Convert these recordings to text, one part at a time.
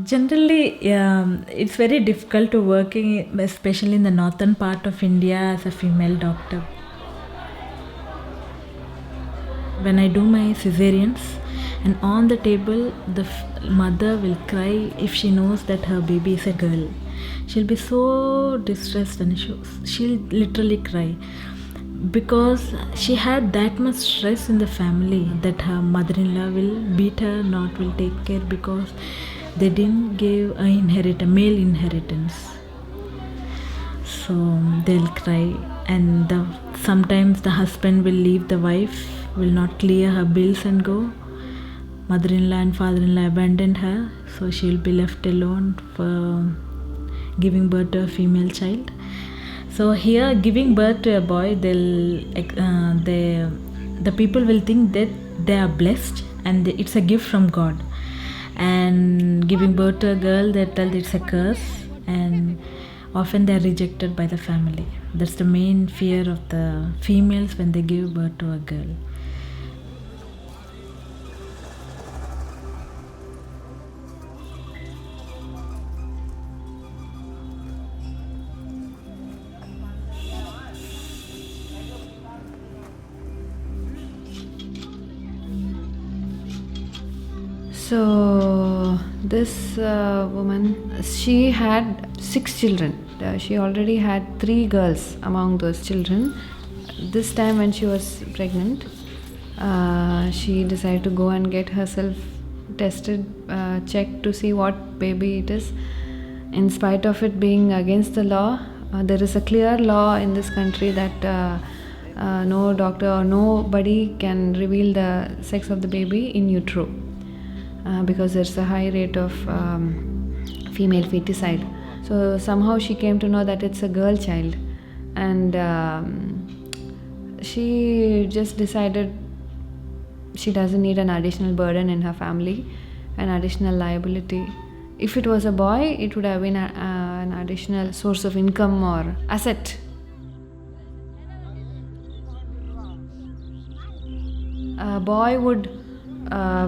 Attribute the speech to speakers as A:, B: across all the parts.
A: Generally, it's very difficult to working, especially in the northern part of India, as a female doctor. When I do my cesareans, and on the table, the mother will cry if she knows that her baby is a girl. She'll be so distressed and she'll literally cry because she had that much stress in the family that her mother-in-law will beat her, not will take care because they didn't give a male inheritance. So they'll cry, and sometimes the husband will leave the wife, will not clear her bills and go. Mother-in-law and father-in-law abandoned her, so she'll be left alone for giving birth to a female child. So here, giving birth to a boy, the people will think that they are blessed and it's a gift from God. And giving birth to a girl, they tell it's a curse, and often they are rejected by the family. That's the main fear of the females when they give birth to a girl.
B: So this woman, she had 6 children. She already had 3 girls among those children. This time when she was pregnant, she decided to go and get herself tested, checked to see what baby it is. In spite of it being against the law, there is a clear law in this country that no doctor or nobody can reveal the sex of the baby in utero. Because there's a high rate of female feticide. So somehow she came to know that it's a girl child, and she just decided she doesn't need an additional burden in her family, an additional liability. If it was a boy, it would have been an additional source of income or asset. A boy would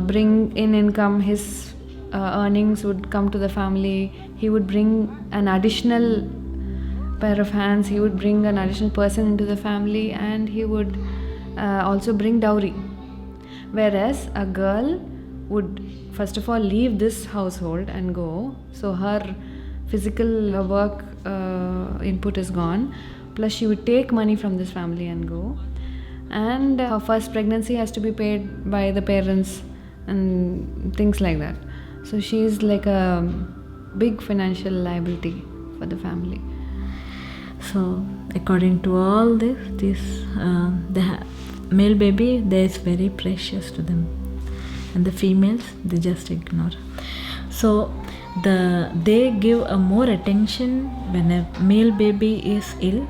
B: bring in income, his earnings would come to the family, he would bring an additional pair of hands, he would bring an additional person into the family, and he would also bring dowry. Whereas a girl would first of all leave this household and go, so her physical work input is gone, plus she would take money from this family and go. And her first pregnancy has to be paid by the parents and things like that. So she is like a big financial liability for the family.
A: So according to all this, the male baby, there is very precious to them, and the females, they just ignore. So they give a more attention when a male baby is ill,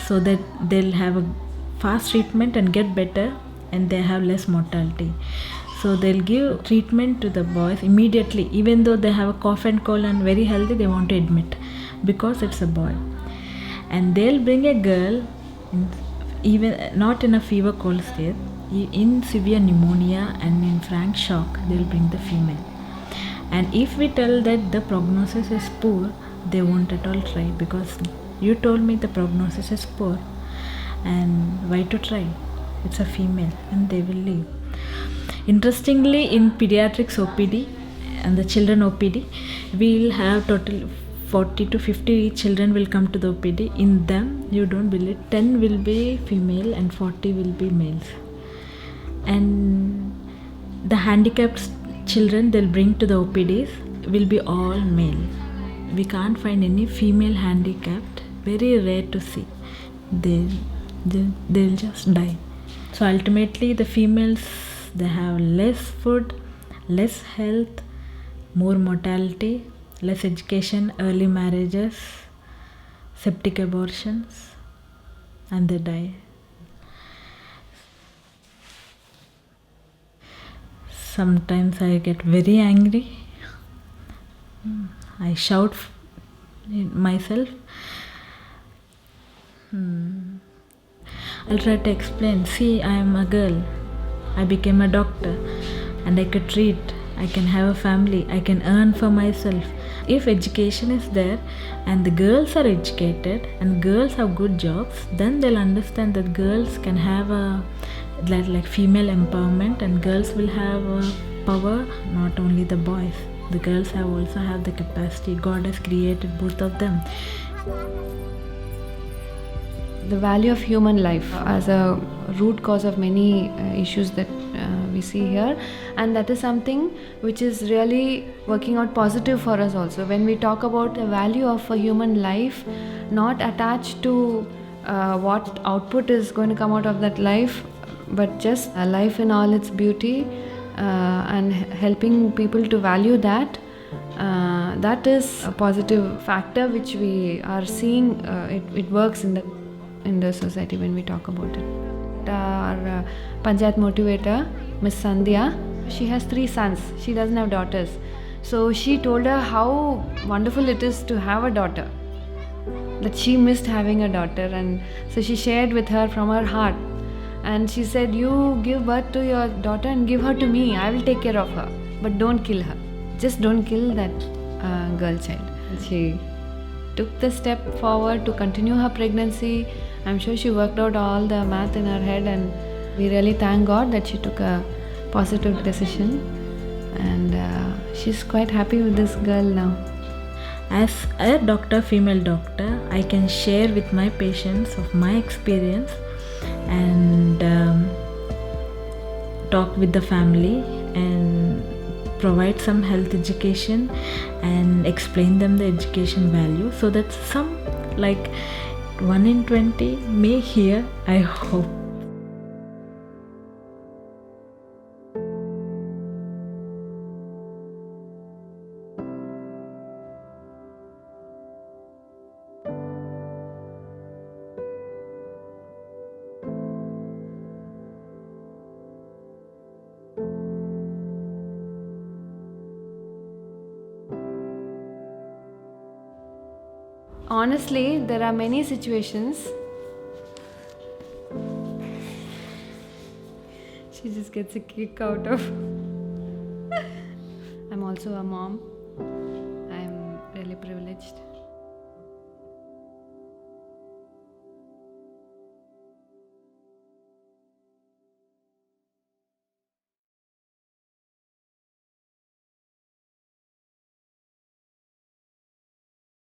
A: so that they'll have a fast treatment and get better, and they have less mortality. So they'll give treatment to the boys immediately, even though they have a cough and cold and very healthy, they want to admit because it's a boy. And they'll bring a girl, even not in a fever cold state, in severe pneumonia and in frank shock, they'll bring the female. And if we tell that the prognosis is poor, they won't at all try, because you told me the prognosis is poor, and why to try? It's a female, and they will leave. Interestingly, in pediatrics OPD and the children OPD, we'll have total 40 to 50 children will come to the OPD. In them, you don't believe, 10 will be female and 40 will be males. And the handicapped children they'll bring to the OPDs will be all male. We can't find any female handicapped, very rare to see. They'll just die. So ultimately the females, they have less food, less health, more mortality, less education, early marriages, septic abortions, and they die. Sometimes I get very angry. I shout myself. I'll try to explain. See, I am a girl. I became a doctor and I could treat I can have a family, I can earn for myself. If education is there and the girls are educated and girls have good jobs, then they'll understand that girls can have a like female empowerment, and girls will have power, not only the boys. The girls have also have the capacity. God has created both of them.
B: The value of human life as a root cause of many issues that we see here, and that is something which is really working out positive for us also. When we talk about the value of a human life, not attached to what output is going to come out of that life, but just a life in all its beauty, and helping people to value that. That is a positive factor which we are seeing. It works in the society when we talk about it. Our Panchayat motivator, Miss Sandhya, she has 3 sons. She doesn't have daughters. So she told her how wonderful it is to have a daughter, that she missed having a daughter, and so she shared with her from her heart. And she said, you give birth to your daughter and give her to me. I will take care of her. But don't kill her. Just don't kill that girl child. She took the step forward to continue her pregnancy. I'm sure she worked out all the math in her head, and we really thank God that she took a positive decision. And she's quite happy with this girl now.
A: As a doctor, female doctor, I can share with my patients of my experience and talk with the family and provide some health education and explain them the education value, so that some, like 1 in 20 may hear, I hope.
B: Honestly, there are many situations. She just gets a kick out of. I'm also a mom.